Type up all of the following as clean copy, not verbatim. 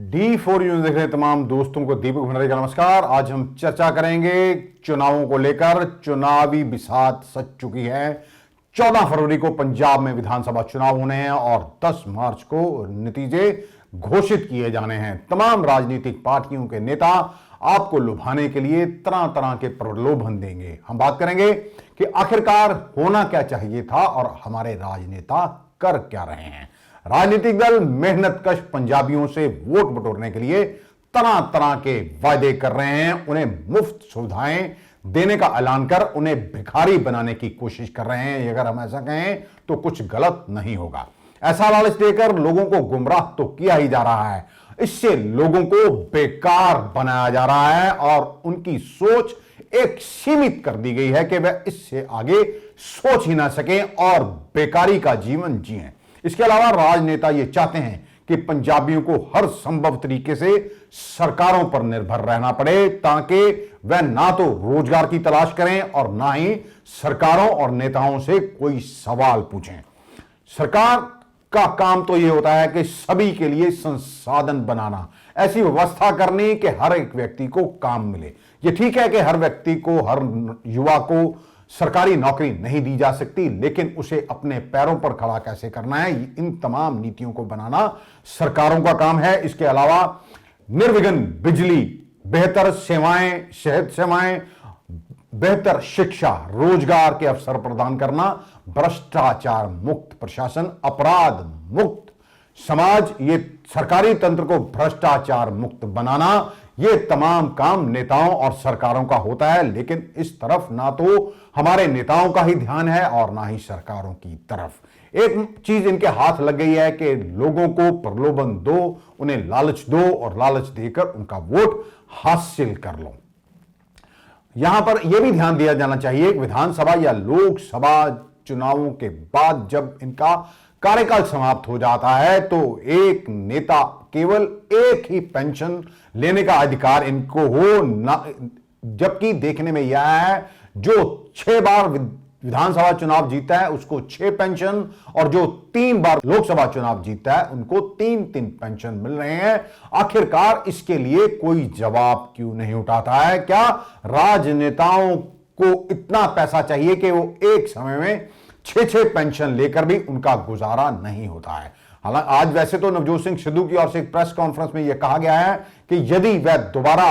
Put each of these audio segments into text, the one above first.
D4 news देख रहे तमाम दोस्तों को दीपक भंडारी का नमस्कार। आज हम चर्चा करेंगे चुनावों को लेकर। चुनावी बिसात सज चुकी है। 14 फरवरी को पंजाब में विधानसभा चुनाव होने हैं और 10 मार्च को नतीजे घोषित किए जाने हैं। तमाम राजनीतिक पार्टियों के नेता आपको लुभाने के लिए तरह तरह के प्रलोभन देंगे। हम बात करेंगे कि आखिरकार होना क्या चाहिए था और हमारे राजनेता कर क्या रहे हैं। राजनीतिक दल मेहनतकश पंजाबियों से वोट बटोरने के लिए तरह तरह के वायदे कर रहे हैं। उन्हें मुफ्त सुविधाएं देने का ऐलान कर उन्हें भिखारी बनाने की कोशिश कर रहे हैं। अगर हम ऐसा कहें तो कुछ गलत नहीं होगा। ऐसा लालच देकर लोगों को गुमराह तो किया ही जा रहा है, इससे लोगों को बेकार बनाया जा रहा है और उनकी सोच एक सीमित कर दी गई है कि वह इससे आगे सोच ही ना सकें और बेकारी का जीवन जिएं। इसके अलावा राजनेता ये चाहते हैं कि पंजाबियों को हर संभव तरीके से सरकारों पर निर्भर रहना पड़े ताकि वह ना तो रोजगार की तलाश करें और ना ही सरकारों और नेताओं से कोई सवाल पूछें। सरकार का काम तो यह होता है कि सभी के लिए संसाधन बनाना, ऐसी व्यवस्था करनी कि हर एक व्यक्ति को काम मिले। यह ठीक है कि हर व्यक्ति को, हर युवा को सरकारी नौकरी नहीं दी जा सकती, लेकिन उसे अपने पैरों पर खड़ा कैसे करना है, इन तमाम नीतियों को बनाना सरकारों का काम है। इसके अलावा निर्विघ्न बिजली, बेहतर सेवाएं, सेहत सेवाएं, बेहतर शिक्षा, रोजगार के अवसर प्रदान करना, भ्रष्टाचार मुक्त प्रशासन, अपराध मुक्त समाज, ये सरकारी तंत्र को भ्रष्टाचार मुक्त बनाना, ये तमाम काम नेताओं और सरकारों का होता है। लेकिन इस तरफ ना तो हमारे नेताओं का ही ध्यान है और ना ही सरकारों की तरफ। एक चीज इनके हाथ लग गई है कि लोगों को प्रलोभन दो, उन्हें लालच दो और लालच देकर उनका वोट हासिल कर लो। यहां पर यह भी ध्यान दिया जाना चाहिए कि विधानसभा या लोकसभा चुनावों के बाद जब इनका कार्यकाल समाप्त हो जाता है तो एक नेता केवल एक ही पेंशन लेने का अधिकार इनको हो ना, जबकि देखने में यह है जो 6 बार विधानसभा चुनाव जीता है उसको 6 पेंशन और जो 3 बार लोकसभा चुनाव जीता है उनको 3-3 पेंशन मिल रहे हैं। आखिरकार इसके लिए कोई जवाब क्यों नहीं उठाता है? क्या राजनेताओं को इतना पैसा चाहिए कि वो एक समय में 6-6 पेंशन लेकर भी उनका गुजारा नहीं होता है? हालांकि आज वैसे तो नवजोत सिंह सिद्धू की ओर से एक प्रेस कॉन्फ्रेंस में यह कहा गया है कि यदि वह दोबारा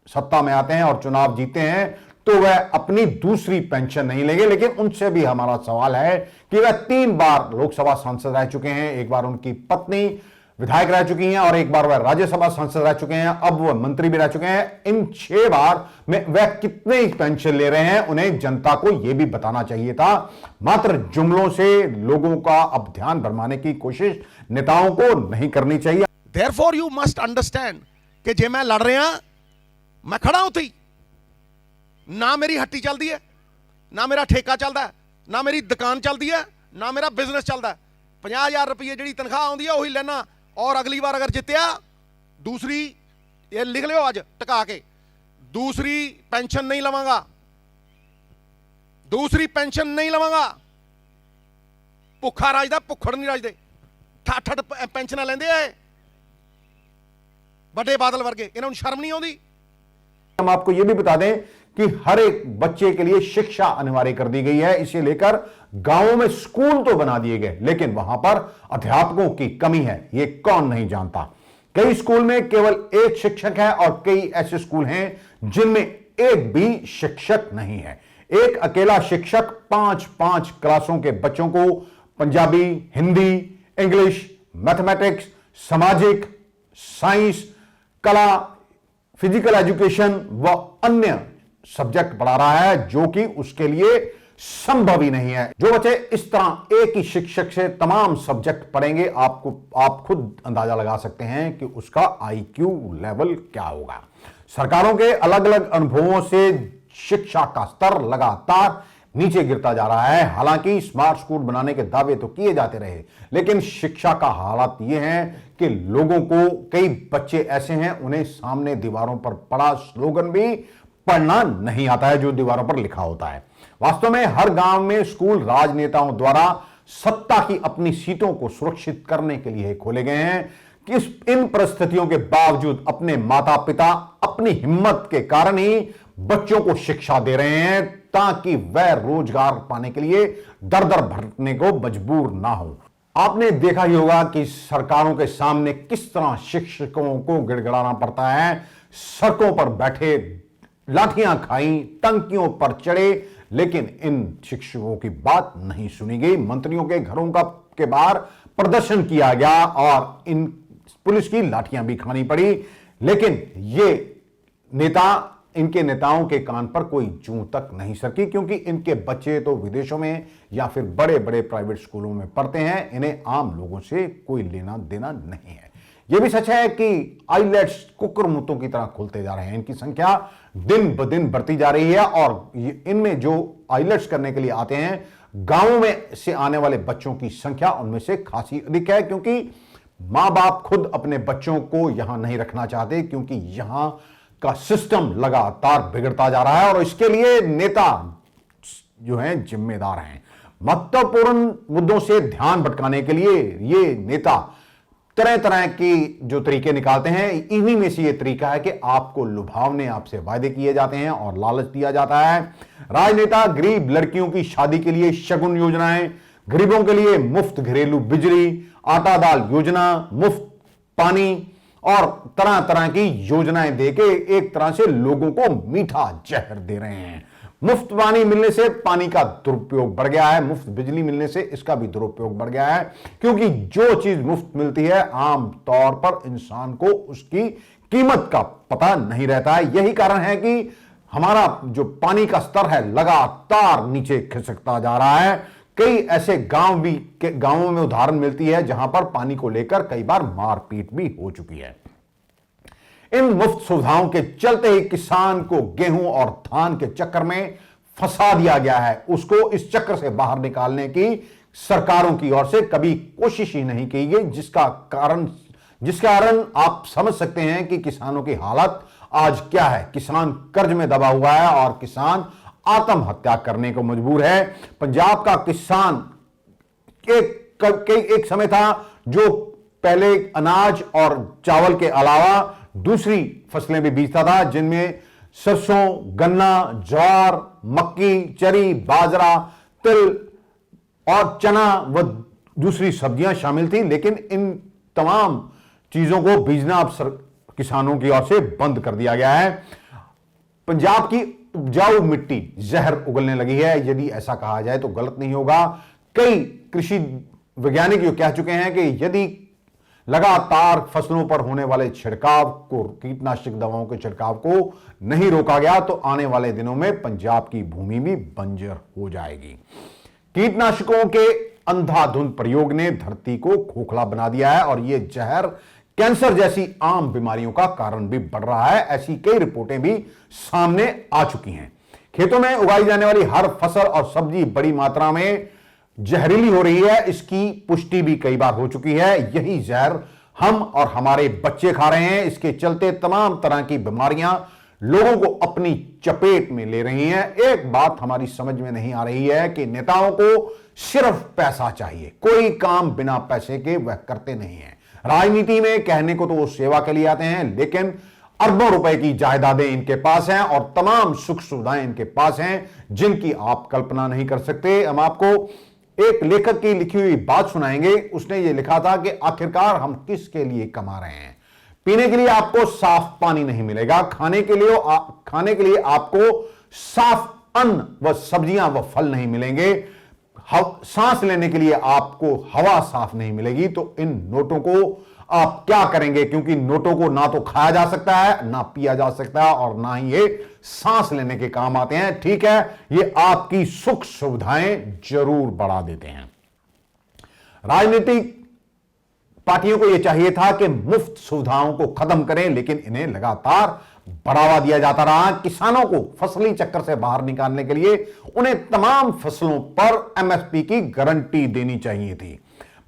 सत्ता में आते हैं और चुनाव जीते हैं तो वह अपनी दूसरी पेंशन नहीं लेंगे। लेकिन उनसे भी हमारा सवाल है कि वह 3 बार लोकसभा सांसद रह चुके हैं, एक बार उनकी पत्नी विधायक रह चुकी हैं और एक बार वह राज्यसभा सांसद रह चुके हैं, अब वह मंत्री भी रह चुके हैं। इन 6 बार में वह कितने पेंशन ले रहे हैं उन्हें जनता को यह भी बताना चाहिए था। मात्र जुमलों से लोगों का अब ध्यान भरमाने की कोशिश नेताओं को नहीं करनी चाहिए। Therefore you must understand कि जे मैं लड़ रहा मैं खड़ा उत्थे ही, ना मेरी हट्टी चलती है, ना मेरा ठेका चलता है, ना मेरी दुकान चलती है, ना मेरा बिजनेस चलता है। 50,000 रुपये जी तनख्वाह आती है वही लेना और अगली बार अगर जितया दूसरी, ये लिख लो आज टका के, दूसरी पेंशन नहीं लवांगा, दूसरी पेंशन नहीं लवांगा। भुखा राजदा भुखड़ नहीं राजदे, ठठ पेंशन लेंदे आ बड़े बादल वर्गे, इन्होंने शर्म नहीं आती। हम आपको यह भी बता दें कि हर एक बच्चे के लिए शिक्षा अनिवार्य कर दी गई है। इसे लेकर गांवों में स्कूल तो बना दिए गए लेकिन वहां पर अध्यापकों की कमी है, यह कौन नहीं जानता। कई स्कूल में केवल एक शिक्षक है और कई ऐसे स्कूल हैं जिनमें एक भी शिक्षक नहीं है। एक अकेला शिक्षक 5-5 क्लासों के बच्चों को पंजाबी, हिंदी, इंग्लिश, मैथमेटिक्स, सामाजिक, साइंस, कला, फिजिकल एजुकेशन व अन्य सब्जेक्ट पढ़ा रहा है, जो कि उसके लिए संभव ही नहीं है। जो बच्चे इस तरह एक ही शिक्षक से तमाम सब्जेक्ट पढ़ेंगे, आप खुद अंदाजा लगा सकते हैं कि उसका IQ लेवल क्या होगा। सरकारों के अलग अलग अनुभवों से शिक्षा का स्तर लगातार नीचे गिरता जा रहा है। हालांकि स्मार्ट स्कूल बनाने के दावे तो किए जाते रहे, लेकिन शिक्षा का हालात यह है कि लोगों को, कई बच्चे ऐसे हैं उन्हें सामने दीवारों पर पड़ा स्लोगन भी पढ़ना नहीं आता है जो दीवारों पर लिखा होता है। वास्तव में हर गांव में स्कूल राजनेताओं द्वारा सत्ता की अपनी सीटों को सुरक्षित करने के लिए खोले गए हैं। कि इन परिस्थितियों के बावजूद अपने माता पिता अपनी हिम्मत के कारण ही बच्चों को शिक्षा दे रहे हैं ताकि वह रोजगार पाने के लिए दर दर भटकने को मजबूर ना हो। आपने देखा ही होगा कि सरकारों के सामने किस तरह शिक्षकों को गिड़गिड़ाना पड़ता है। सड़कों पर बैठे, लाठियां खाई, टंकियों पर चढ़े, लेकिन इन शिक्षकों की बात नहीं सुनी गई। मंत्रियों के घरों के बाहर प्रदर्शन किया गया और इन पुलिस की लाठियां भी खानी पड़ी, लेकिन इनके नेताओं के कान पर कोई जूं तक नहीं सरकी, क्योंकि इनके बच्चे तो विदेशों में या फिर बड़े बड़े प्राइवेट स्कूलों में पढ़ते हैं। इन्हें आम लोगों से कोई लेना देना नहीं है। यह भी सच है कि आईलेट्स कुकुरमुत्तों की तरह खुलते जा रहे हैं। इनकी संख्या दिन ब दिन बढ़ती जा रही है और इनमें जो आईलेट्स करने के लिए आते हैं, गांवों में से आने वाले बच्चों की संख्या उनमें से खासी अधिक है, क्योंकि मां बाप खुद अपने बच्चों को यहां नहीं रखना चाहते, क्योंकि यहां का सिस्टम लगातार बिगड़ता जा रहा है और इसके लिए नेता जो हैं जिम्मेदार हैं। महत्वपूर्ण मुद्दों से ध्यान भटकाने के लिए ये नेता तरह तरह की जो तरीके निकालते हैं। इन्हीं में से ये तरीका है कि आपको लुभावने, आपसे वायदे किए जाते हैं और लालच दिया जाता है। राजनेता गरीब लड़कियों की शादी के लिए शगुन योजनाएं, गरीबों के लिए मुफ्त घरेलू बिजली, आटा दाल योजना, मुफ्त पानी और तरह तरह की योजनाएं देके एक तरह से लोगों को मीठा जहर दे रहे हैं। मुफ्त पानी मिलने से पानी का दुरुपयोग बढ़ गया है, मुफ्त बिजली मिलने से इसका भी दुरुपयोग बढ़ गया है, क्योंकि जो चीज मुफ्त मिलती है आम तौर पर इंसान को उसकी कीमत का पता नहीं रहता है। यही कारण है कि हमारा जो पानी का स्तर है लगातार नीचे खिसकता जा रहा है। कई ऐसे गांवों में उदाहरण मिलती है जहां पर पानी को लेकर कई बार मारपीट भी हो चुकी है। इन मुफ्त सुविधाओं के चलते ही किसान को गेहूं और धान के चक्कर में फंसा दिया गया है। उसको इस चक्कर से बाहर निकालने की सरकारों की ओर से कभी कोशिश ही नहीं की गई, जिसका कारण आप समझ सकते हैं कि किसानों की हालत आज क्या है। किसान कर्ज में दबा हुआ है और किसान आत्महत्या करने को मजबूर है। पंजाब का किसान एक समय था जो पहले अनाज और चावल के अलावा दूसरी फसलें भी बीजता था, जिनमें सरसों, गन्ना, ज्वार, मक्की, चरी, बाजरा, तिल और चना व दूसरी सब्जियां शामिल थी। लेकिन इन तमाम चीजों को बीजना अब किसानों की ओर से बंद कर दिया गया है। पंजाब की उपजाऊ मिट्टी जहर उगलने लगी है। यदि ऐसा कहा जाए तो गलत नहीं होगा। कई कृषि वैज्ञानिक ये कह चुके हैं कि यदि लगातार फसलों पर होने वाले छिड़काव को, कीटनाशक दवाओं के छिड़काव को नहीं रोका गया तो आने वाले दिनों में पंजाब की भूमि भी बंजर हो जाएगी। कीटनाशकों के अंधाधुंध प्रयोग ने धरती को खोखला बना दिया है और यह जहर कैंसर जैसी आम बीमारियों का कारण भी बढ़ रहा है। ऐसी कई रिपोर्टें भी सामने आ चुकी हैं। खेतों में उगाई जाने वाली हर फसल और सब्जी बड़ी मात्रा में जहरीली हो रही है, इसकी पुष्टि भी कई बार हो चुकी है। यही जहर हम और हमारे बच्चे खा रहे हैं। इसके चलते तमाम तरह की बीमारियां लोगों को अपनी चपेट में ले रही हैं। एक बात हमारी समझ में नहीं आ रही है कि नेताओं को सिर्फ पैसा चाहिए, कोई काम बिना पैसे के वह करते नहीं है। राजनीति में कहने को तो वो सेवा के लिए आते हैं, लेकिन अरबों रुपए की जायदादें इनके पास हैं और तमाम सुख सुविधाएं इनके पास हैं जिनकी आप कल्पना नहीं कर सकते। हम आपको एक लेखक की लिखी हुई बात सुनाएंगे। उसने ये लिखा था कि आखिरकार हम किसके लिए कमा रहे हैं। पीने के लिए आपको साफ पानी नहीं मिलेगा, खाने के लिए आपको साफ अन्न व सब्जियां व फल नहीं मिलेंगे, सांस लेने के लिए आपको हवा साफ नहीं मिलेगी। तो इन नोटों को आप क्या करेंगे, क्योंकि नोटों को ना तो खाया जा सकता है, ना पिया जा सकता है और ना ही ये सांस लेने के काम आते हैं। ठीक है, ये आपकी सुख सुविधाएं जरूर बढ़ा देते हैं। राजनीतिक पार्टियों को यह चाहिए था कि मुफ्त सुविधाओं को खत्म करें, लेकिन इन्हें लगातार बढ़ावा दिया जाता रहा। किसानों को फसली चक्कर से बाहर निकालने के लिए उन्हें तमाम फसलों पर एमएसपी की गारंटी देनी चाहिए थी।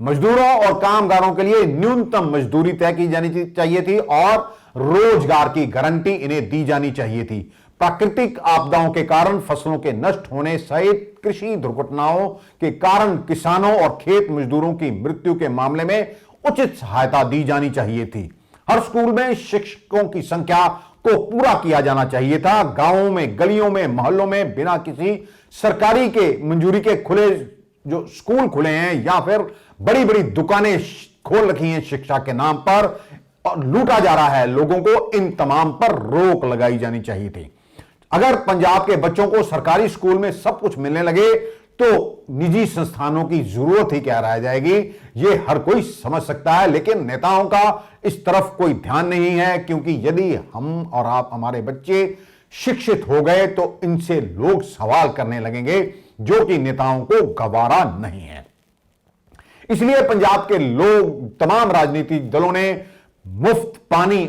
मजदूरों और कामगारों के लिए न्यूनतम मजदूरी तय की जानी चाहिए थी और रोजगार की गारंटी इन्हें दी जानी चाहिए थी। प्राकृतिक आपदाओं के कारण फसलों के नष्ट होने सहित कृषि दुर्घटनाओं के कारण किसानों और खेत मजदूरों की मृत्यु के मामले में उचित सहायता दी जानी चाहिए थी। हर स्कूल में शिक्षकों की संख्या को पूरा किया जाना चाहिए था। गांवों में, गलियों में, मोहल्लों में बिना किसी सरकारी के मंजूरी के खुले जो स्कूल खुले हैं या फिर बड़ी बड़ी दुकानें खोल रखी हैं शिक्षा के नाम पर और लूटा जा रहा है लोगों को, इन तमाम पर रोक लगाई जानी चाहिए थी। अगर पंजाब के बच्चों को सरकारी स्कूल में सब कुछ मिलने लगे तो निजी संस्थानों की जरूरत ही क्या रह जाएगी, यह हर कोई समझ सकता है। लेकिन नेताओं का इस तरफ कोई ध्यान नहीं है, क्योंकि यदि हम और आप, हमारे बच्चे शिक्षित हो गए तो इनसे लोग सवाल करने लगेंगे, जो कि नेताओं को गवारा नहीं है। इसलिए पंजाब के लोग, तमाम राजनीतिक दलों ने मुफ्त पानी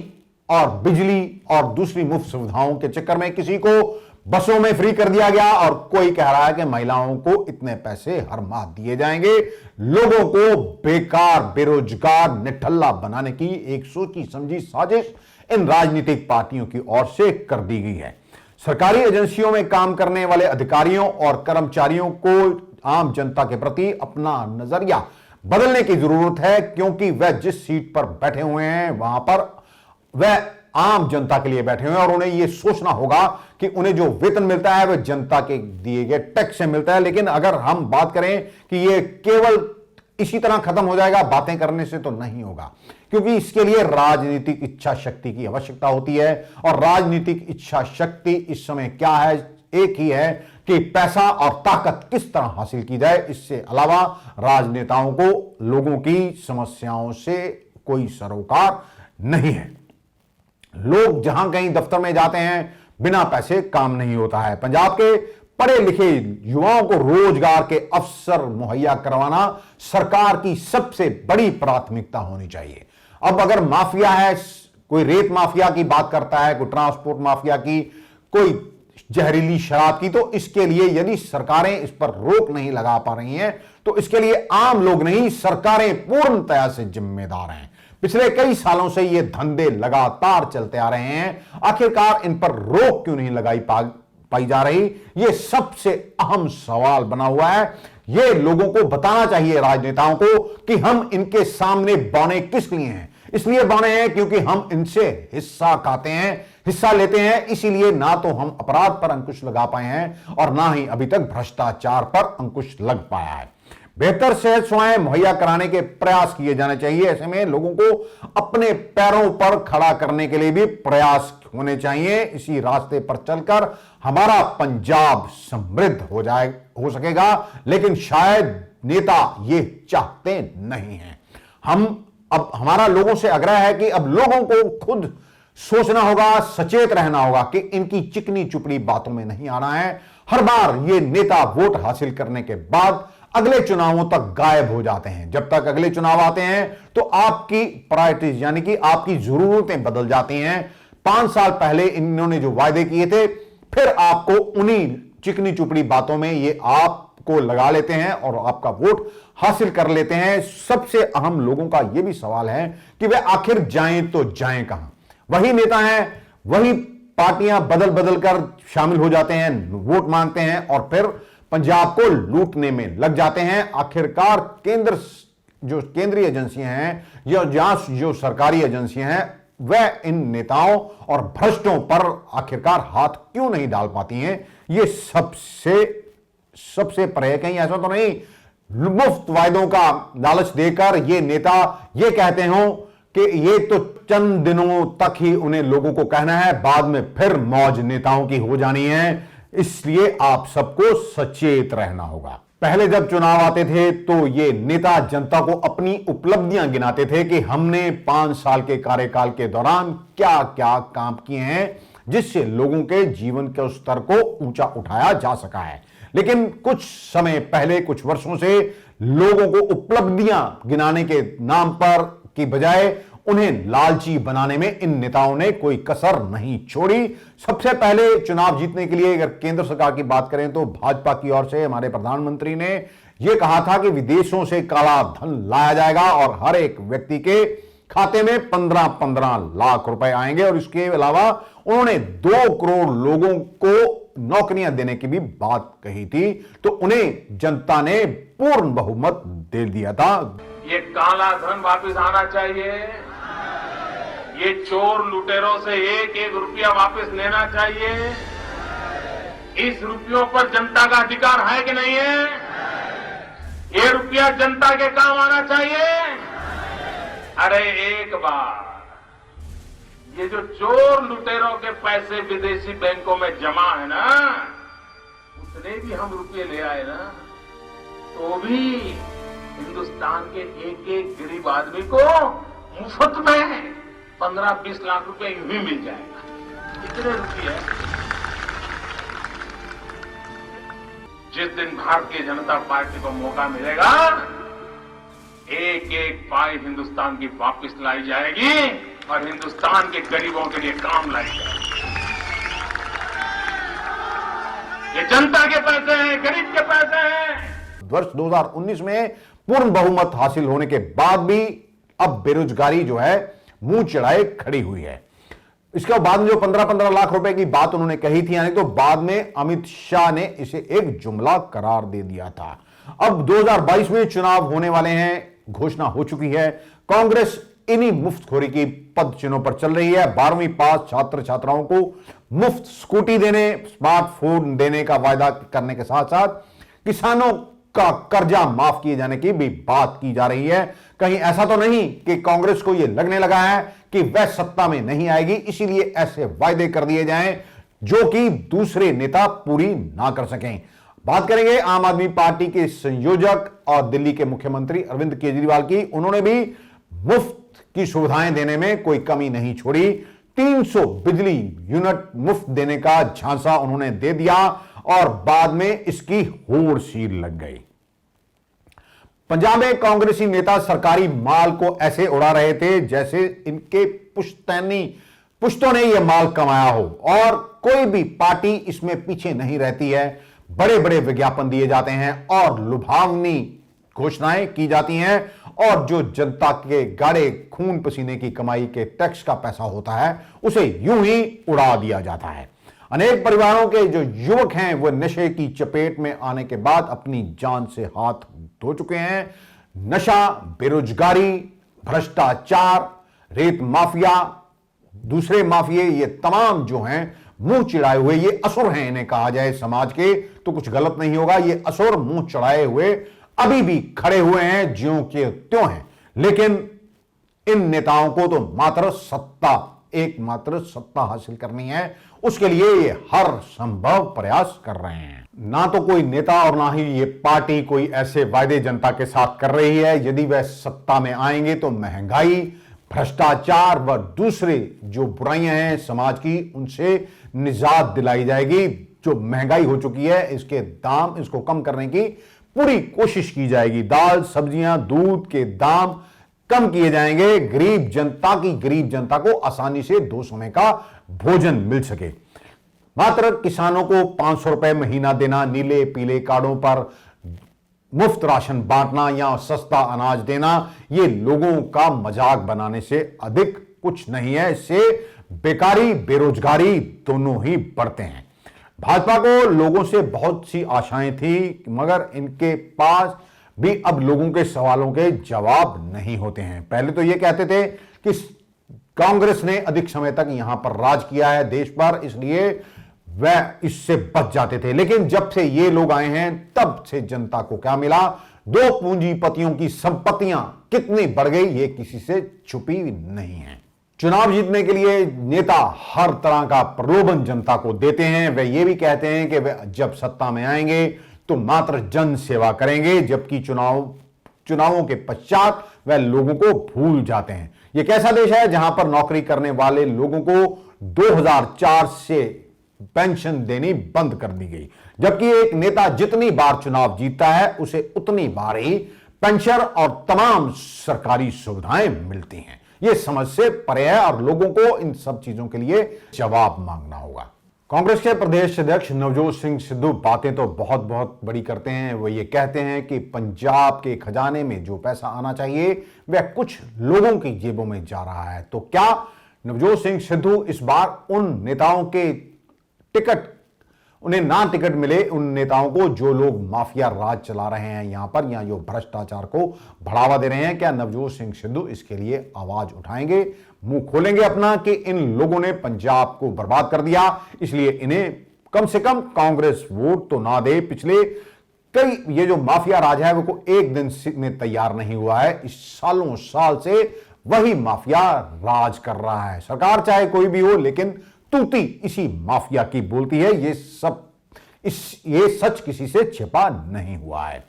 और बिजली और दूसरी मुफ्त सुविधाओं के चक्कर में किसी को बसों में फ्री कर दिया गया और कोई कह रहा है कि महिलाओं को इतने पैसे हर माह दिए जाएंगे। लोगों को बेकार, बेरोजगार, निठल्ला बनाने की एक सोची समझी साजिश इन राजनीतिक पार्टियों की ओर से कर दी गई है। सरकारी एजेंसियों में काम करने वाले अधिकारियों और कर्मचारियों को आम जनता के प्रति अपना नजरिया बदलने की जरूरत है, क्योंकि वह जिस सीट पर बैठे हुए हैं वहां पर वह आम जनता के लिए बैठे हुए हैं और उन्हें यह सोचना होगा कि उन्हें जो वेतन मिलता है वह जनता के दिए गए टैक्स से मिलता है। लेकिन अगर हम बात करें कि यह केवल इसी तरह खत्म हो जाएगा बातें करने से, तो नहीं होगा, क्योंकि इसके लिए राजनीतिक इच्छा शक्ति की आवश्यकता होती है। और राजनीतिक इच्छा शक्ति इस समय क्या है, एक ही है कि पैसा और ताकत किस तरह हासिल की जाए। इससे अलावा राजनेताओं को लोगों की समस्याओं से कोई सरोकार नहीं है। लोग जहां कहीं दफ्तर में जाते हैं, बिना पैसे काम नहीं होता है। पंजाब के पढ़े लिखे युवाओं को रोजगार के अवसर मुहैया करवाना सरकार की सबसे बड़ी प्राथमिकता होनी चाहिए। अब अगर माफिया है, कोई रेत माफिया की बात करता है, कोई ट्रांसपोर्ट माफिया की, कोई जहरीली शराब की, तो इसके लिए यदि सरकारें इस पर रोक नहीं लगा पा रही हैं तो इसके लिए आम लोग नहीं, सरकारें पूर्णतया से जिम्मेदार हैं। पिछले कई सालों से ये धंधे लगातार चलते आ रहे हैं, आखिरकार इन पर रोक क्यों नहीं लगाई पाई जा रही, ये सबसे अहम सवाल बना हुआ है। ये लोगों को बताना चाहिए, राजनेताओं को, कि हम इनके सामने बौने किस लिए हैं। इसलिए बौने हैं क्योंकि हम इनसे हिस्सा खाते हैं, हिस्सा लेते हैं। इसीलिए ना तो हम अपराध पर अंकुश लगा पाए हैं और ना ही अभी तक भ्रष्टाचार पर अंकुश लग पाया है। बेहतर सेहत सेवाएं मुहैया कराने के प्रयास किए जाने चाहिए। ऐसे में लोगों को अपने पैरों पर खड़ा करने के लिए भी प्रयास होने चाहिए। इसी रास्ते पर चलकर हमारा पंजाब समृद्ध हो सकेगा, लेकिन शायद नेता ये चाहते नहीं हैं। अब हमारा लोगों से आग्रह है कि अब लोगों को खुद सोचना होगा, सचेत रहना होगा कि इनकी चिकनी चुपड़ी बातों में नहीं आना है। हर बार ये नेता वोट हासिल करने के बाद अगले चुनावों तक गायब हो जाते हैं। जब तक अगले चुनाव आते हैं तो आपकी प्रायोरिटीज यानी कि आपकी जरूरतें बदल जाती हैं। 5 साल पहले इन्होंने जो वायदे किए थे, फिर आपको उन्हीं चिकनी चुपड़ी बातों में ये आपको लगा लेते हैं और आपका वोट हासिल कर लेते हैं। सबसे अहम लोगों का यह भी सवाल है कि वे आखिर जाएं तो जाएं कहां। वही नेता हैं, वही पार्टियां बदल बदल कर शामिल हो जाते हैं, वोट मांगते हैं और फिर पंजाब को लूटने में लग जाते हैं। आखिरकार केंद्रीय एजेंसियां हैं या जो सरकारी एजेंसियां हैं, वह इन नेताओं और भ्रष्टों पर आखिरकार हाथ क्यों नहीं डाल पाती हैं। ये सबसे परे, कहीं ऐसा तो नहीं मुफ्त वायदों का लालच देकर ये नेता ये कहते हो कि ये तो चंद दिनों तक ही उन्हें लोगों को कहना है, बाद में फिर मौज नेताओं की हो जानी है। इसलिए आप सबको सचेत रहना होगा। पहले जब चुनाव आते थे तो ये नेता जनता को अपनी उपलब्धियां गिनाते थे कि हमने 5 साल के कार्यकाल के दौरान क्या क्या काम किए हैं, जिससे लोगों के जीवन के स्तर को ऊंचा उठाया जा सका है। लेकिन कुछ समय पहले, कुछ वर्षों से लोगों को उपलब्धियां गिनाने के नाम पर की बजाय उन्हें लालची बनाने में इन नेताओं ने कोई कसर नहीं छोड़ी। सबसे पहले चुनाव जीतने के लिए अगर केंद्र सरकार की बात करें तो भाजपा की ओर से हमारे प्रधानमंत्री ने यह कहा था कि विदेशों से काला धन लाया जाएगा और हर एक व्यक्ति के खाते में 15-15 लाख रुपए आएंगे। और इसके अलावा उन्होंने 2 करोड़ लोगों को नौकरियां देने की भी बात कही थी, तो उन्हें जनता ने पूर्ण बहुमत दे दिया था। ये काला धन वापस आना चाहिए, ये चोर लुटेरों से एक एक रुपया वापस लेना चाहिए। इस रुपयों पर जनता का अधिकार है कि नहीं है? ये रुपया जनता के काम आना चाहिए। अरे एक बार ये जो चोर लुटेरों के पैसे विदेशी बैंकों में जमा है ना, उतने भी हम रुपये ले आए ना, तो भी हिंदुस्तान के एक एक गरीब आदमी को मुफ्त में 15-20 लाख रुपए यूं ही मिल जाएगा। इतने रुपये जिस दिन भारतीय जनता पार्टी को मौका मिलेगा, एक एक पाई हिंदुस्तान की वापस लाई जाएगी और हिंदुस्तान के गरीबों के लिए काम लाई जाएगी। ये जनता के पैसे हैं, गरीब के पैसे हैं। वर्ष 2019 में पूर्ण बहुमत हासिल होने के बाद भी अब बेरोजगारी जो है मुंह चढ़ाए खड़ी हुई है। इसके बाद में जो 15-15 लाख रुपए की बात उन्होंने कही थी, यानी तो बाद में अमित शाह ने इसे एक जुमला करार दे दिया था। अब 2022 में चुनाव होने वाले हैं, घोषणा हो चुकी है। कांग्रेस इन्हीं मुफ्तखोरी की पद चिन्हों पर चल रही है। 12वीं पास छात्र छात्राओं को मुफ्त स्कूटी देने, स्मार्टफोन देने का वायदा करने के साथ साथ किसानों का कर्जा माफ किए जाने की भी बात की जा रही है। कहीं ऐसा तो नहीं कि कांग्रेस को यह लगने लगा है कि वह सत्ता में नहीं आएगी, इसीलिए ऐसे वायदे कर दिए जाएं जो कि दूसरे नेता पूरी ना कर सकें। बात करेंगे आम आदमी पार्टी के संयोजक और दिल्ली के मुख्यमंत्री अरविंद केजरीवाल की। उन्होंने भी मुफ्त की सुविधाएं देने में कोई कमी नहीं छोड़ी। 300 बिजली यूनिट मुफ्त देने का झांसा उन्होंने दे दिया और बाद में इसकी होड़ सील लग गई। पंजाब में कांग्रेसी नेता सरकारी माल को ऐसे उड़ा रहे थे जैसे इनके पुश्तों ने यह माल कमाया हो, और कोई भी पार्टी इसमें पीछे नहीं रहती है। बड़े बड़े विज्ञापन दिए जाते हैं और लुभावनी घोषणाएं की जाती हैं, और जो जनता के गाढ़े खून पसीने की कमाई के टैक्स का पैसा होता है उसे यूं ही उड़ा दिया जाता है। अनेक परिवारों के जो युवक हैं वो नशे की चपेट में आने के बाद अपनी जान से हाथ धो चुके हैं। नशा, बेरोजगारी, भ्रष्टाचार, रेत माफिया, दूसरे माफिये, ये तमाम जो हैं मुंह चिढ़ाए हुए, ये असुर हैं, इन्हें कहा जाए समाज के तो कुछ गलत नहीं होगा। ये असुर मुंह चढ़ाए हुए अभी भी खड़े हुए हैं, ज्यों के त्यों हैं। लेकिन इन नेताओं को तो मात्र सत्ता, एकमात्र सत्ता हासिल करनी है, उसके लिए ये हर संभव प्रयास कर रहे हैं। ना तो कोई नेता और ना ही ये पार्टी कोई ऐसे वायदे जनता के साथ कर रही है। यदि वह सत्ता में आएंगे तो महंगाई, भ्रष्टाचार व दूसरे जो बुराइयां हैं समाज की, उनसे निजात दिलाई जाएगी। जो महंगाई हो चुकी है इसके दाम, इसको कम करने की पूरी कोशिश की जाएगी। दाल, सब्जियां, दूध के दाम कम किए जाएंगे। गरीब जनता को आसानी से 2 समय का भोजन मिल सके। मात्र किसानों को 500 रुपए महीना देना, नीले पीले कार्डों पर मुफ्त राशन बांटना या सस्ता अनाज देना, ये लोगों का मजाक बनाने से अधिक कुछ नहीं है। इससे बेकारी, बेरोजगारी दोनों ही बढ़ते हैं। भाजपा को लोगों से बहुत सी आशाएं थी, मगर इनके पास भी अब लोगों के सवालों के जवाब नहीं होते हैं। पहले तो ये कहते थे कि कांग्रेस ने अधिक समय तक यहां पर राज किया है देश पर, इसलिए वह इससे बच जाते थे। लेकिन जब से ये लोग आए हैं तब से जनता को क्या मिला? 2 पूंजीपतियों की संपत्तियां कितनी बढ़ गई, ये किसी से छुपी नहीं है। चुनाव जीतने के लिए नेता हर तरह का प्रलोभन जनता को देते हैं। वे ये भी कहते हैं कि वे जब सत्ता में आएंगे तो मात्र जन सेवा करेंगे, जबकि चुनावों के पश्चात वह लोगों को भूल जाते हैं। यह कैसा देश है जहां पर नौकरी करने वाले लोगों को 2004 से पेंशन देनी बंद कर दी गई, जबकि एक नेता जितनी बार चुनाव जीतता है उसे उतनी बार ही पेंशन और तमाम सरकारी सुविधाएं मिलती हैं। यह समझ से परे है और लोगों को इन सब चीजों के लिए जवाब मांगना होगा। कांग्रेस के प्रदेश अध्यक्ष नवजोत सिंह सिद्धू बातें तो बहुत बहुत बड़ी करते हैं। वो ये कहते हैं कि पंजाब के खजाने में जो पैसा आना चाहिए वह कुछ लोगों की जेबों में जा रहा है। तो क्या नवजोत सिंह सिद्धू इस बार उन नेताओं के टिकट, उन्हें ना टिकट मिले उन नेताओं को जो लोग माफिया राज चला रहे हैं यहां पर, या जो भ्रष्टाचार को बढ़ावा दे रहे हैं। क्या नवजोत सिंह सिद्धू इसके लिए आवाज उठाएंगे, मुंह खोलेंगे अपना कि इन लोगों ने पंजाब को बर्बाद कर दिया, इसलिए इन्हें कम से कम कांग्रेस वोट तो ना दे। पिछले कई ये जो माफिया राज है वो एक दिन में तैयार नहीं हुआ है, इस सालों साल से वही माफिया राज कर रहा है। सरकार चाहे कोई भी हो, लेकिन तूती इसी माफिया की बोलती है। ये सच किसी से छिपा नहीं हुआ है।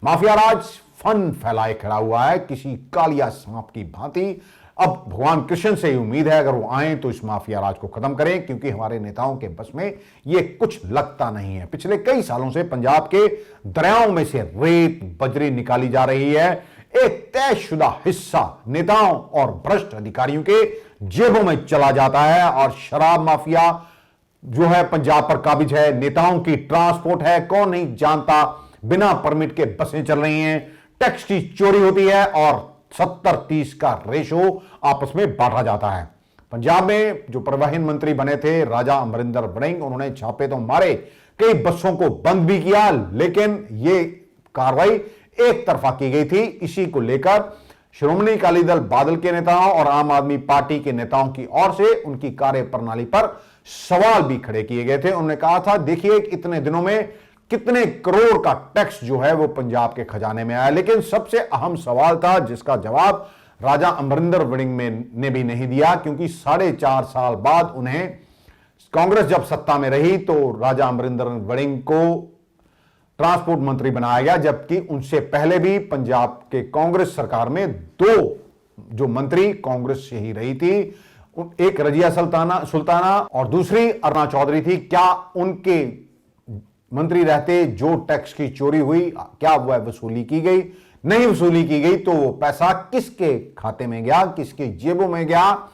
माफिया राज फन फैलाए खड़ा हुआ है किसी कालिया सांप की भांति। अब भगवान कृष्ण से ही उम्मीद है अगर वो आए तो इस माफिया राज को खत्म करें, क्योंकि हमारे नेताओं के बस में ये कुछ लगता नहीं है। पिछले कई सालों से पंजाब के दरियाओं में से रेत बजरी निकाली जा रही है। एक तयशुदा हिस्सा नेताओं और भ्रष्ट अधिकारियों के जेबों में चला जाता है, और शराब माफिया जो है पंजाब पर काबिज है। नेताओं की ट्रांसपोर्ट है, कौन नहीं जानता। बिना परमिट के बसें चल रही हैं, टैक्स की चोरी होती है, और 70-30 का रेशो आपस में बांटा जाता है। पंजाब में जो परिवहन मंत्री बने थे राजा अमरिंदर वड़िंग, उन्होंने छापे तो मारे, कई बसों को बंद भी किया, लेकिन ये कार्रवाई एक तरफा की गई थी। इसी को लेकर श्रोमणी अकाली दल बादल के नेताओं और आम आदमी पार्टी के नेताओं की ओर से उनकी कार्य प्रणाली पर सवाल भी खड़े किए गए थे। उन्होंने कहा था देखिए इतने दिनों में कितने करोड़ का टैक्स जो है वो पंजाब के खजाने में आया, लेकिन सबसे अहम सवाल था जिसका जवाब राजा अमरिंदर वड़िंग ने भी नहीं दिया, क्योंकि 4.5 साल बाद उन्हें कांग्रेस जब सत्ता में रही तो राजा अमरिंदर वड़िंग को ट्रांसपोर्ट मंत्री बनाया गया, जबकि उनसे पहले भी पंजाब के कांग्रेस सरकार में 2 जो मंत्री कांग्रेस से ही रही थी, एक रजिया सुल्ताना और दूसरी अरुणा चौधरी थी। क्या उनके मंत्री रहते जो टैक्स की चोरी हुई, क्या वह वसूली की गई? नहीं वसूली की गई तो वो पैसा किसके खाते में गया, किसके जेबों में गया?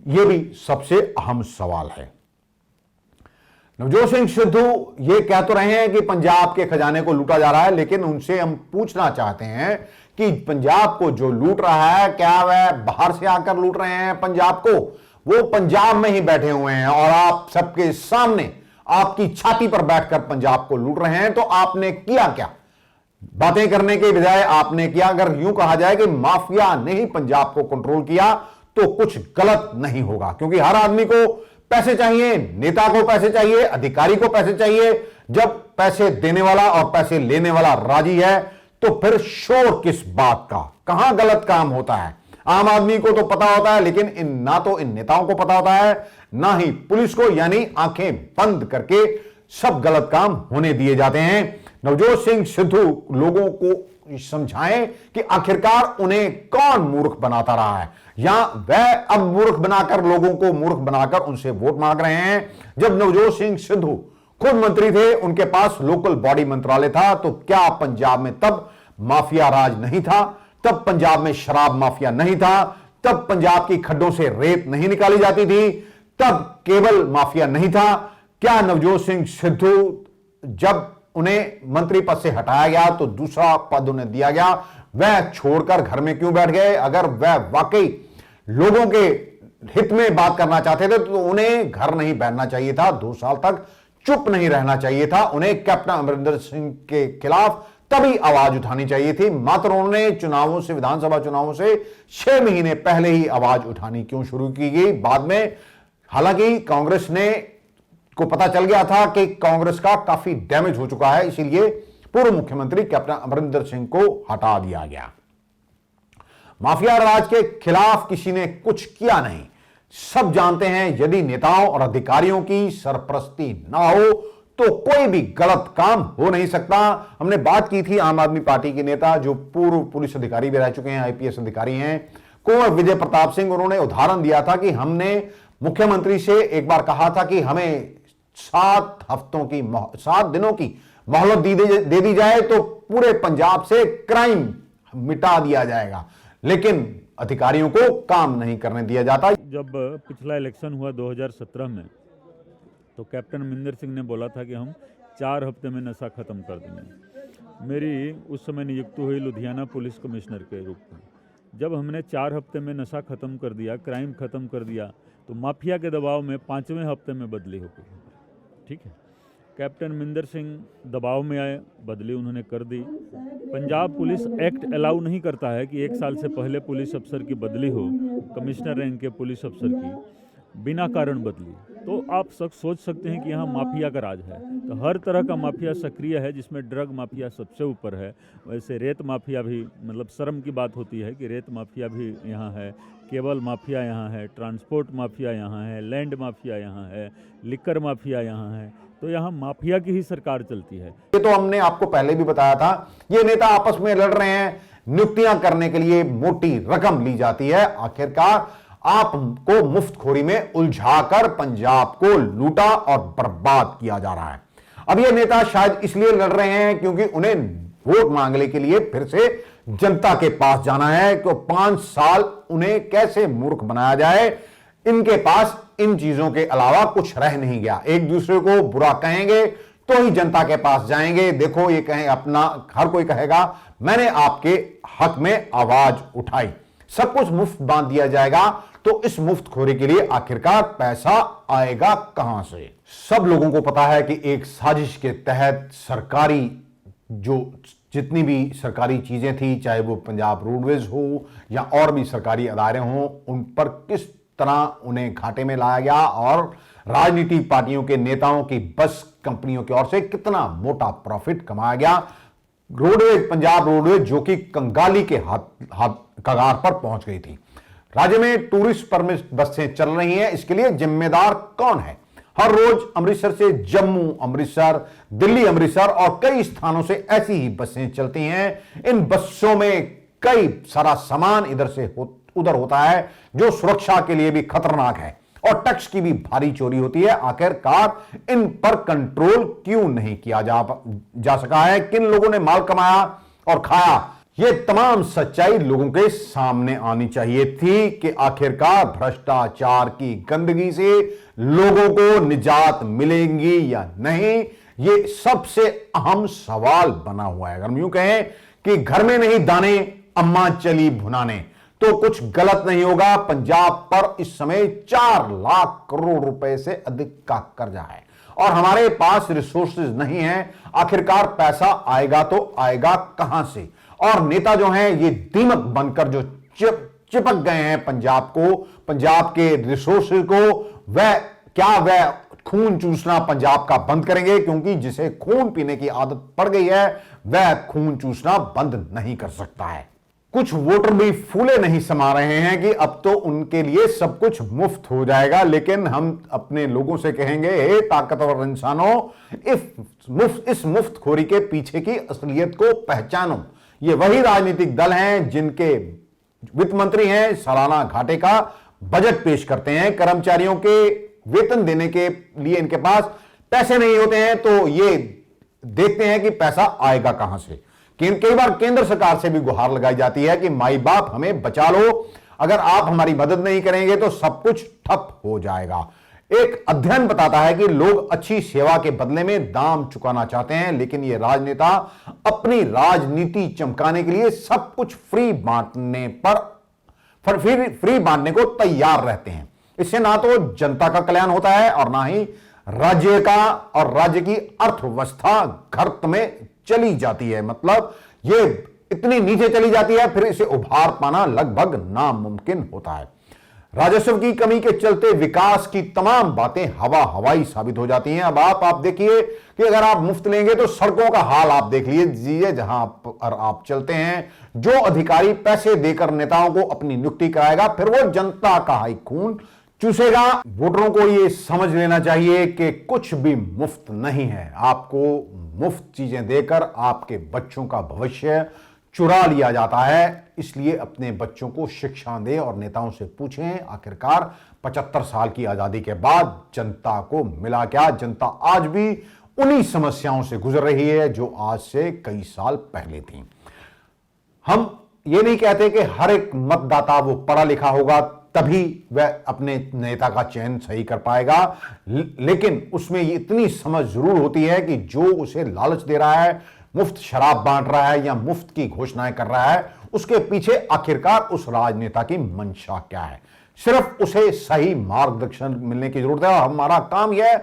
यह भी सबसे अहम सवाल है। नवजोत सिंह सिद्धू ये कह तो रहे हैं कि पंजाब के खजाने को लूटा जा रहा है, लेकिन उनसे हम पूछना चाहते हैं कि पंजाब को जो लूट रहा है, क्या वह बाहर से आकर लूट रहे हैं पंजाब को? वो पंजाब में ही बैठे हुए हैं और आप सबके सामने आपकी छाती पर बैठकर पंजाब को लूट रहे हैं। तो आपने किया क्या? बातें करने के बजाय आपने किया। अगर यूं कहा जाए कि माफिया ने ही पंजाब को कंट्रोल किया तो कुछ गलत नहीं होगा, क्योंकि हर आदमी को पैसे चाहिए, नेता को पैसे चाहिए, अधिकारी को पैसे चाहिए। जब पैसे देने वाला और पैसे लेने वाला राजी है तो फिर शोर किस बात का? कहां गलत काम होता है? आम आदमी को तो पता होता है, लेकिन ना तो इन नेताओं को पता होता है, ना ही पुलिस को, यानी आंखें बंद करके सब गलत काम होने दिए जाते हैं। नवजोत सिंह सिद्धू लोगों को समझाएं कि आखिरकार उन्हें कौन मूर्ख बनाता रहा है, या वह अब मूर्ख बनाकर लोगों को मूर्ख बनाकर उनसे वोट मांग रहे हैं। जब नवजोत सिंह सिद्धू खुद मंत्री थे, उनके पास लोकल बॉडी मंत्रालय था, तो क्या पंजाब में तब माफिया राज नहीं था? तब पंजाब में शराब माफिया नहीं था? तब पंजाब की खड्डों से रेत नहीं निकाली जाती थी? तब केबल माफिया नहीं था? क्या नवजोत सिंह सिद्धू जब उन्हें मंत्री पद से हटाया गया तो दूसरा पद उन्हें दिया गया, वह छोड़कर घर में क्यों बैठ गए? अगर वह वाकई लोगों के हित में बात करना चाहते थे तो उन्हें घर नहीं बैठना चाहिए था, 2 साल तक चुप नहीं रहना चाहिए था। उन्हें कैप्टन अमरिंदर सिंह के खिलाफ तभी आवाज उठानी चाहिए थी। मात्र उन्होंने चुनावों से, विधानसभा चुनावों से 6 महीने पहले ही आवाज उठानी क्यों शुरू की गई बाद में? हालांकि कांग्रेस ने को पता चल गया था कि कांग्रेस का काफी डैमेज हो चुका है, इसीलिए पूर्व मुख्यमंत्री कैप्टन अमरिंदर सिंह को हटा दिया गया। माफिया राज के खिलाफ किसी ने कुछ किया नहीं। सब जानते हैं यदि नेताओं और अधिकारियों की सरपरस्ती ना हो तो कोई भी गलत काम हो नहीं सकता। हमने बात की थी आम आदमी पार्टी के नेता जो पूर्व पुलिस अधिकारी भी रह चुके हैं, आईपीएस अधिकारी हैं, कुंवर विजय प्रताप सिंह। उन्होंने उदाहरण दिया था कि हमने मुख्यमंत्री से एक बार कहा था कि हमें 7 दिनों की मोहलत दे दी जाए तो पूरे पंजाब से क्राइम मिटा दिया जाएगा, लेकिन अधिकारियों को काम नहीं करने दिया जाता। जब पिछला इलेक्शन हुआ 2017 में तो कैप्टन अमरिंदर सिंह ने बोला था कि हम 4 हफ्ते में नशा खत्म कर देंगे। मेरी उस समय नियुक्ति हुई लुधियाना पुलिस कमिश्नर के रूप में। जब हमने 4 हफ्ते में नशा खत्म कर दिया, क्राइम खत्म कर दिया, तो माफिया के दबाव में 5वें हफ्ते में बदली हो गई। ठीक है, कैप्टन मिंदर सिंह दबाव में आए, बदली उन्होंने कर दी। पंजाब पुलिस एक्ट अलाउ नहीं करता है कि 1 साल से पहले पुलिस अफसर की बदली हो, कमिश्नर रैंक के पुलिस अफसर की बिना कारण बदली। तो आप सब सोच सकते हैं कि यहाँ माफिया का राज है। तो हर तरह का माफिया सक्रिय है, जिसमें ड्रग माफिया सबसे ऊपर है। वैसे रेत माफिया भी, मतलब शर्म की बात होती है कि रेत माफिया भी यहाँ है, केबल माफिया यहाँ है, ट्रांसपोर्ट माफिया यहाँ है, लैंड माफिया यहाँ है, लिकर माफिया यहाँ है। तो यहाँ माफिया की ही सरकार चलती है। ये तो हमने आपको पहले भी बताया था, ये नेता आपस में लड़ रहे हैं, नियुक्तियां करने के लिए मोटी रकम ली जाती है। आखिरकार आपको मुफ्तखोरी में उलझाकर पंजाब को लूटा और बर्बाद किया जा रहा है। अब ये नेता शायद इसलिए लड़ रहे हैं क्योंकि उन्हें वोट मांगने के लिए फिर से जनता के पास जाना है कि 5 साल उन्हें कैसे मूर्ख बनाया जाए। इनके पास इन चीजों के अलावा कुछ रह नहीं गया। एक दूसरे को बुरा कहेंगे तो ही जनता के पास जाएंगे। देखो, ये कहें अपना, हर कोई कहेगा मैंने आपके हक में आवाज उठाई। सब कुछ मुफ्त बांट दिया जाएगा, तो इस मुफ्तखोरी के लिए आखिरकार पैसा आएगा कहां से? सब लोगों को पता है कि एक साजिश के तहत सरकारी जितनी भी सरकारी चीजें थी, चाहे वो पंजाब रोडवेज हो या और भी सरकारी अदारे हों, उन पर किस तरह उन्हें घाटे में लाया गया और राजनीतिक पार्टियों के नेताओं की बस कंपनियों की ओर से कितना मोटा प्रॉफिट कमाया गया। रोडवेज, पंजाब रोडवेज जो कि कंगाली के कगार पर पहुंच गई थी। राज्य में टूरिस्ट परमिट बसें चल रही हैं, इसके लिए जिम्मेदार कौन है? हर रोज अमृतसर से जम्मू, अमृतसर, दिल्ली, अमृतसर और कई स्थानों से ऐसी ही बसें चलती हैं। इन बसों में कई सारा सामान इधर से उधर होता है जो सुरक्षा के लिए भी खतरनाक है और टैक्स की भी भारी चोरी होती है। आखिरकार इन पर कंट्रोल क्यों नहीं किया जा सका है? किन लोगों ने माल कमाया और खाया? ये तमाम सच्चाई लोगों के सामने आनी चाहिए थी कि आखिरकार भ्रष्टाचार की गंदगी से लोगों को निजात मिलेगी या नहीं, ये सबसे अहम सवाल बना हुआ है। अगर हम यूं कहें कि घर में नहीं दाने, अम्मा चली भुनाने, तो कुछ गलत नहीं होगा। पंजाब पर इस समय 4 लाख करोड़ रुपए से अधिक का कर्जा है और हमारे पास रिसोर्सेज नहीं है। आखिरकार पैसा आएगा तो आएगा कहां से? और नेता जो हैं ये दीमक बनकर जो चिपक गए हैं पंजाब को, पंजाब के रिसोर्सेज को, वह खून चूसना पंजाब का बंद करेंगे? क्योंकि जिसे खून पीने की आदत पड़ गई है वह खून चूसना बंद नहीं कर सकता है। कुछ वोटर भी फूले नहीं समा रहे हैं कि अब तो उनके लिए सब कुछ मुफ्त हो जाएगा, लेकिन हम अपने लोगों से कहेंगे, हे ताकतवर इंसानों, इस मुफ्तखोरी के पीछे की असलियत को पहचानो। ये वही राजनीतिक दल हैं जिनके वित्त मंत्री हैं सालाना घाटे का बजट पेश करते हैं। कर्मचारियों के वेतन देने के लिए इनके पास पैसे नहीं होते हैं, तो ये देखते हैं कि पैसा आएगा कहां से। कई बार केंद्र सरकार से भी गुहार लगाई जाती है कि माई बाप हमें बचा लो, अगर आप हमारी मदद नहीं करेंगे तो सब कुछ ठप हो जाएगा। एक अध्ययन बताता है कि लोग अच्छी सेवा के बदले में दाम चुकाना चाहते हैं, लेकिन ये राजनेता अपनी राजनीति चमकाने के लिए सब कुछ फ्री बांटने को तैयार रहते हैं। इससे ना तो जनता का कल्याण होता है और ना ही राज्य का और राज्य की अर्थव्यवस्था गर्त में चली जाती है। मतलब ये इतनी नीचे चली जाती है, फिर इसे उभार पाना लगभग नामुमकिन होता है। राजस्व की कमी के चलते विकास की तमाम बातें हवाई साबित हो जाती हैं। अब आप देखिए कि अगर आप मुफ्त लेंगे तो सड़कों का हाल आप देख लीजिए जहां पर आप चलते हैं। जो अधिकारी पैसे देकर नेताओं को अपनी नियुक्ति कराएगा, फिर वो जनता का ही खून चूसेगा। वोटरों को ये समझ लेना चाहिए कि कुछ भी मुफ्त नहीं है। आपको मुफ्त चीजें देकर आपके बच्चों का भविष्य चुरा लिया जाता है। इसलिए अपने बच्चों को शिक्षा दें और नेताओं से पूछें, आखिरकार 75 साल की आजादी के बाद जनता को मिला क्या? जनता आज भी उन्हीं समस्याओं से गुजर रही है जो आज से कई साल पहले थी। हम ये नहीं कहते कि हर एक मतदाता वो पढ़ा लिखा होगा तभी वह अपने नेता का चयन सही कर पाएगा, लेकिन उसमें इतनी समझ जरूर होती है कि जो उसे लालच दे रहा है, मुफ्त शराब बांट रहा है या मुफ्त की घोषणाएं कर रहा है, उसके पीछे आखिरकार उस राजनेता की मंशा क्या है। सिर्फ उसे सही मार्गदर्शन मिलने की जरूरत है और हमारा काम यह है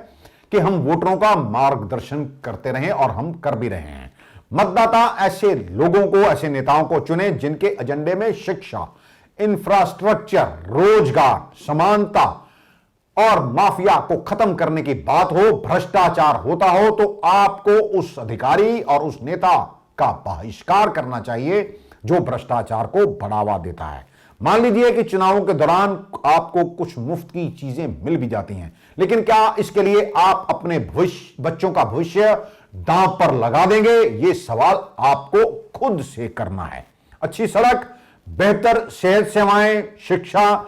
कि हम वोटरों का मार्गदर्शन करते रहें और हम कर भी रहे हैं। मतदाता ऐसे लोगों को, ऐसे नेताओं को चुने जिनके एजेंडे में शिक्षा, इंफ्रास्ट्रक्चर, रोजगार, समानता और माफिया को खत्म करने की बात हो, भ्रष्टाचार होता हो, तो आपको उस अधिकारी और उस नेता का बहिष्कार करना चाहिए जो भ्रष्टाचार को बढ़ावा देता है। मान लीजिए कि चुनावों के दौरान आपको कुछ मुफ्त की चीजें मिल भी जाती हैं, लेकिन क्या इसके लिए आप अपने बच्चों का भविष्य दांव पर लगा देंगे? यह सवाल आपको खुद से करना है। अच्छी सड़क, बेहतर सेहत सेवाएं, शिक्षा,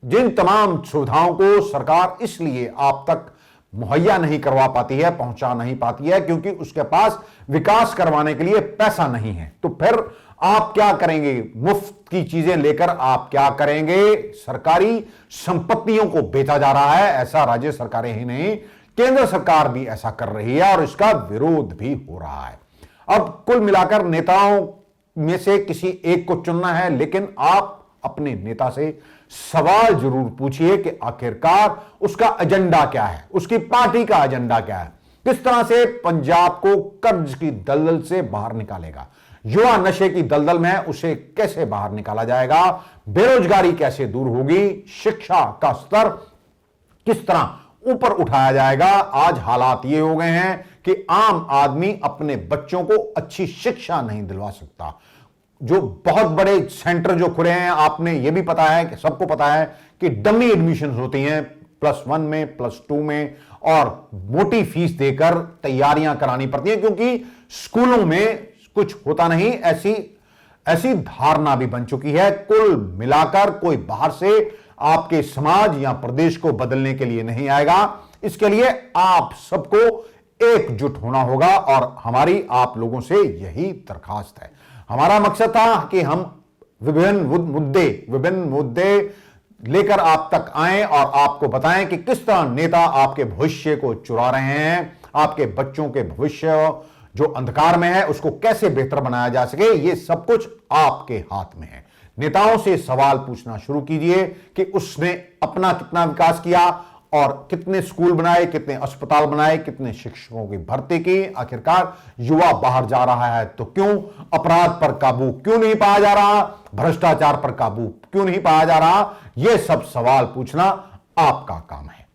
जिन तमाम सुविधाओं को सरकार इसलिए आप तक मुहैया नहीं करवा पाती है, पहुंचा नहीं पाती है, क्योंकि उसके पास विकास करवाने के लिए पैसा नहीं है। तो फिर आप क्या करेंगे? मुफ्त की चीजें लेकर आप क्या करेंगे? सरकारी संपत्तियों को बेचा जा रहा है। ऐसा राज्य सरकारें ही नहीं, केंद्र सरकार भी ऐसा कर रही है और इसका विरोध भी हो रहा है। अब कुल मिलाकर नेताओं में से किसी एक को चुनना है, लेकिन आप अपने नेता से सवाल जरूर पूछिए कि आखिरकार उसका एजेंडा क्या है, उसकी पार्टी का एजेंडा क्या है, किस तरह से पंजाब को कर्ज की दलदल से बाहर निकालेगा, युवा नशे की दलदल में उसे कैसे बाहर निकाला जाएगा, बेरोजगारी कैसे दूर होगी, शिक्षा का स्तर किस तरह ऊपर उठाया जाएगा। आज हालात ये हो गए हैं कि आम आदमी अपने बच्चों को अच्छी शिक्षा नहीं दिलवा सकता। जो बहुत बड़े सेंटर जो खुले हैं, आपने ये भी पता है कि सबको पता है कि डमी एडमिशन होती हैं +1 में, +2 में, और मोटी फीस देकर तैयारियां करानी पड़ती हैं, क्योंकि स्कूलों में कुछ होता नहीं, ऐसी धारणा भी बन चुकी है। कुल मिलाकर कोई बाहर से आपके समाज या प्रदेश को बदलने के लिए नहीं आएगा। इसके लिए आप सबको एकजुट होना होगा और हमारी आप लोगों से यही दरखास्त है। हमारा मकसद था कि हम विभिन्न मुद्दे लेकर आप तक आएं और आपको बताएं कि किस तरह नेता आपके भविष्य को चुरा रहे हैं, आपके बच्चों के भविष्य जो अंधकार में है उसको कैसे बेहतर बनाया जा सके, ये सब कुछ आपके हाथ में है। नेताओं से सवाल पूछना शुरू कीजिए कि उसने अपना कितना विकास किया और कितने स्कूल बनाए, कितने अस्पताल बनाए, कितने शिक्षकों की भर्ती की। आखिरकार युवा बाहर जा रहा है तो क्यों? अपराध पर काबू क्यों नहीं पाया जा रहा? भ्रष्टाचार पर काबू क्यों नहीं पाया जा रहा? यह सब सवाल पूछना आपका काम है।